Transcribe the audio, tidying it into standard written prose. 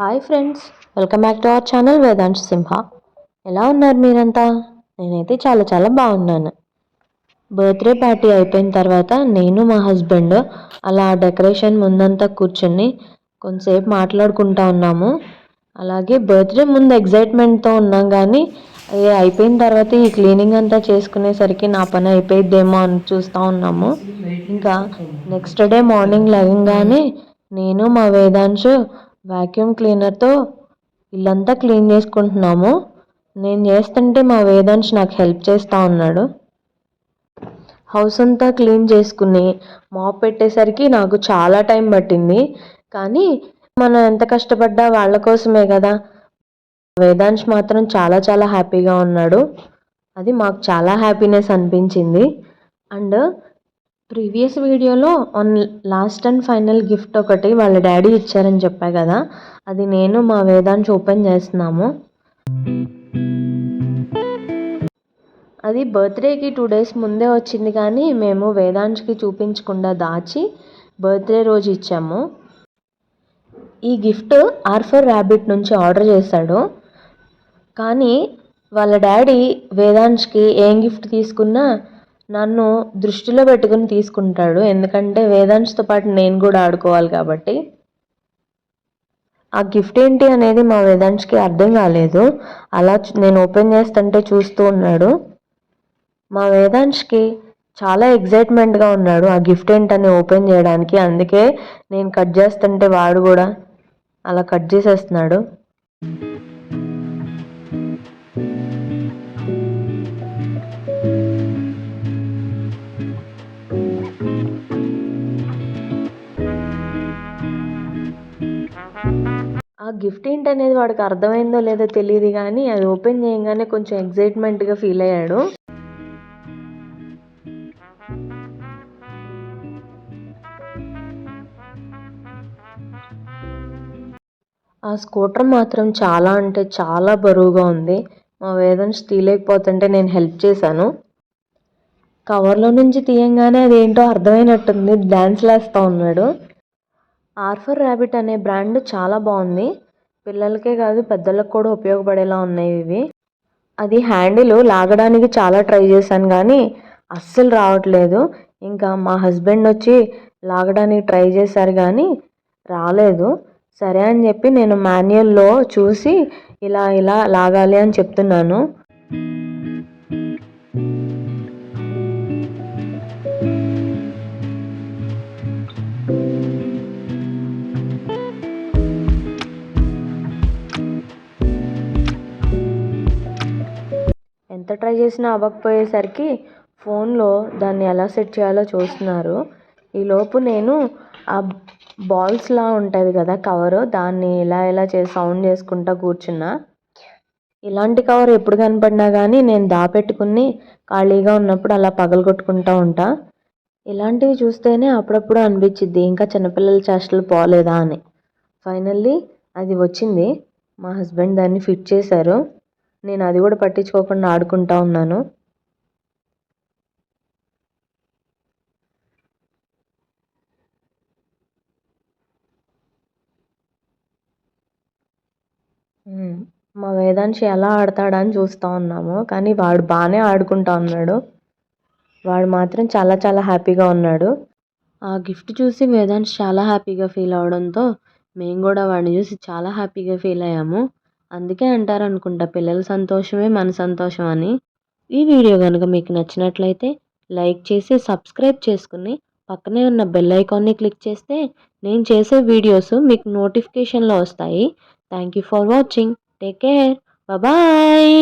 Hi friends, welcome back to our channel Vedansh Simha. ఎలా ఉన్నారు మీరంతా? నేనైతే చాలా చాలా బాగున్నాను. బర్త్డే పార్టీ అయిపోయిన తర్వాత నేను మా హస్బెండ్ అలా డెకరేషన్ ముందంతా కూర్చొని కొంతసేపు మాట్లాడుకుంటా ఉన్నాము. అలాగే బర్త్డే ముందు ఎగ్జైట్మెంట్తో ఉన్నాం, కానీ అది అయిపోయిన తర్వాత ఈ క్లీనింగ్ అంతా చేసుకునేసరికి నా పని అయిపోయిద్దేమో అని చూస్తూ ఉన్నాము. ఇంకా నెక్స్ట్ డే మార్నింగ్ లేవగానే నేను మా వేదాంశు వాక్యూమ్ క్లీనర్తో ఇల్లంతా క్లీన్ చేసుకుంటున్నాము. నేను చేస్తుంటే మా వేదాంశ్ నాకు హెల్ప్ చేస్తూ ఉన్నాడు. హౌస్ అంతా క్లీన్ చేసుకుని మాప్ పెట్టేసరికి నాకు చాలా టైం పట్టింది. కానీ మనం ఎంత కష్టపడ్డా వాళ్ళ కోసమే కదా. వేదాంశ్ మాత్రం చాలా చాలా హ్యాపీగా ఉన్నాడు. అది మాకు చాలా హ్యాపీనెస్ అనిపించింది. అండ్ ప్రీవియస్ వీడియోలో లాస్ట్ అండ్ ఫైనల్ గిఫ్ట్ ఒకటి వాళ్ళ డాడీ ఇచ్చారని చెప్పా కదా, అది నేను మా వేదాంశ్ ఓపెన్ చేస్తున్నాము. అది బర్త్డేకి 2 days ముందే వచ్చింది, కానీ మేము వేదాంశ్కి చూపించకుండా దాచి బర్త్డే రోజు ఇచ్చాము. ఈ గిఫ్ట్ ఆర్ఫర్ ర్యాబిట్ నుంచి ఆర్డర్ చేశాడు. కానీ వాళ్ళ డాడీ వేదాంశ్కి ఏం గిఫ్ట్ తీసుకున్నా నన్ను దృష్టిలో పెట్టుకుని తీసుకుంటాడు, ఎందుకంటే వేదాంశ్తో పాటు నేను కూడా ఆడుకోవాలి కాబట్టి. ఆ గిఫ్ట్ ఏంటి అనేది మా వేదాంశ్కి అర్థం కాలేదు. అలా నేను ఓపెన్ చేస్తుంటే చూస్తూ ఉన్నాడు. మా వేదాంశ్కి చాలా ఎగ్జైట్మెంట్గా ఉన్నాడు ఆ గిఫ్ట్ ఏంటని ఓపెన్ చేయడానికి. అందుకే నేను కట్ చేస్తుంటే వాడు కూడా అలా కట్ చేసేస్తున్నాడు. ఆ గిఫ్ట్ ఏంటనేది వాడికి అర్థమైందో లేదో తెలియదు, కానీ అది ఓపెన్ చేయగానే కొంచెం ఎగ్జైట్మెంట్గా ఫీల్ అయ్యాడు. ఆ స్కూటర్ మాత్రం చాలా అంటే చాలా బరువుగా ఉంది. మా వేదాంశ్ తీయలేకపోతుంటే నేను హెల్ప్ చేశాను. కవర్లో నుంచి తీయంగానే అది ఏంటో అర్థమైనట్టుంది, డ్యాన్స్ వేస్తూ ఉన్నాడు. ఆర్ఫర్ ర్యాబిట్ అనే బ్రాండ్ చాలా బాగుంది. పిల్లలకే కాదు పెద్దలకు కూడా ఉపయోగపడేలా ఉన్నాయి ఇవి. అది హ్యాండిల్ లాగడానికి చాలా ట్రై చేశాను, కానీ అస్సలు రావట్లేదు. ఇంకా మా హస్బెండ్ వచ్చి లాగడానికి ట్రై చేశారు, కానీ రాలేదు. సరే అని చెప్పి నేను మాన్యువల్లో చూసి ఇలా ఇలా లాగాలి అని చెప్తున్నాను. ఎంత ట్రై చేసినా అవ్వకపోయేసరికి ఫోన్లో దాన్ని ఎలా సెట్ చేయాలో చూస్తున్నారు. ఈలోపు నేను ఆ బాల్స్లా ఉంటుంది కదా కవరు, దాన్ని ఇలా ఇలా చేసి సౌండ్ చేసుకుంటా కూర్చున్నా. ఇలాంటి కవర్ ఎప్పుడు కనపడినా కానీ నేను దాపెట్టుకుని ఖాళీగా ఉన్నప్పుడు అలా పగలగొట్టుకుంటూ ఉంటా. ఇలాంటివి చూస్తేనే అప్పుడప్పుడు అనిపించిద్ది ఇంకా చిన్నపిల్లల చేష్టలు పోలేదా అని. ఫైనల్లీ అది వచ్చింది. మా హస్బెండ్ దాన్ని ఫిట్ చేశారు. నేను అది కూడా పట్టించుకోకుండా ఆడుకుంటా ఉన్నాను. మా వేదాంశ్ ఎలా ఆడతాడని చూస్తూ ఉన్నాము, కానీ వాడు బాగానే ఆడుకుంటా ఉన్నాడు. వాడు మాత్రం చాలా చాలా హ్యాపీగా ఉన్నాడు. ఆ గిఫ్ట్ చూసి వేదాంశ్ చాలా హ్యాపీగా ఫీల్ అవడంతో మేము కూడా వాడిని చూసి చాలా హ్యాపీగా ఫీల్ అయ్యాము. అందుకే అంటారు అనుకుంటా, పిల్లల సంతోషమే మన సంతోషం అని. ఈ వీడియో కనుక మీకు నచ్చినట్లయితే లైక్ చేసి సబ్స్క్రైబ్ చేసుకుని పక్కనే ఉన్న బెల్ ఐకాన్ని క్లిక్ చేస్తే నేను చేసే వీడియోస్ మీకు నోటిఫికేషన్లో వస్తాయి. Thank you for watching. Take care. Bye.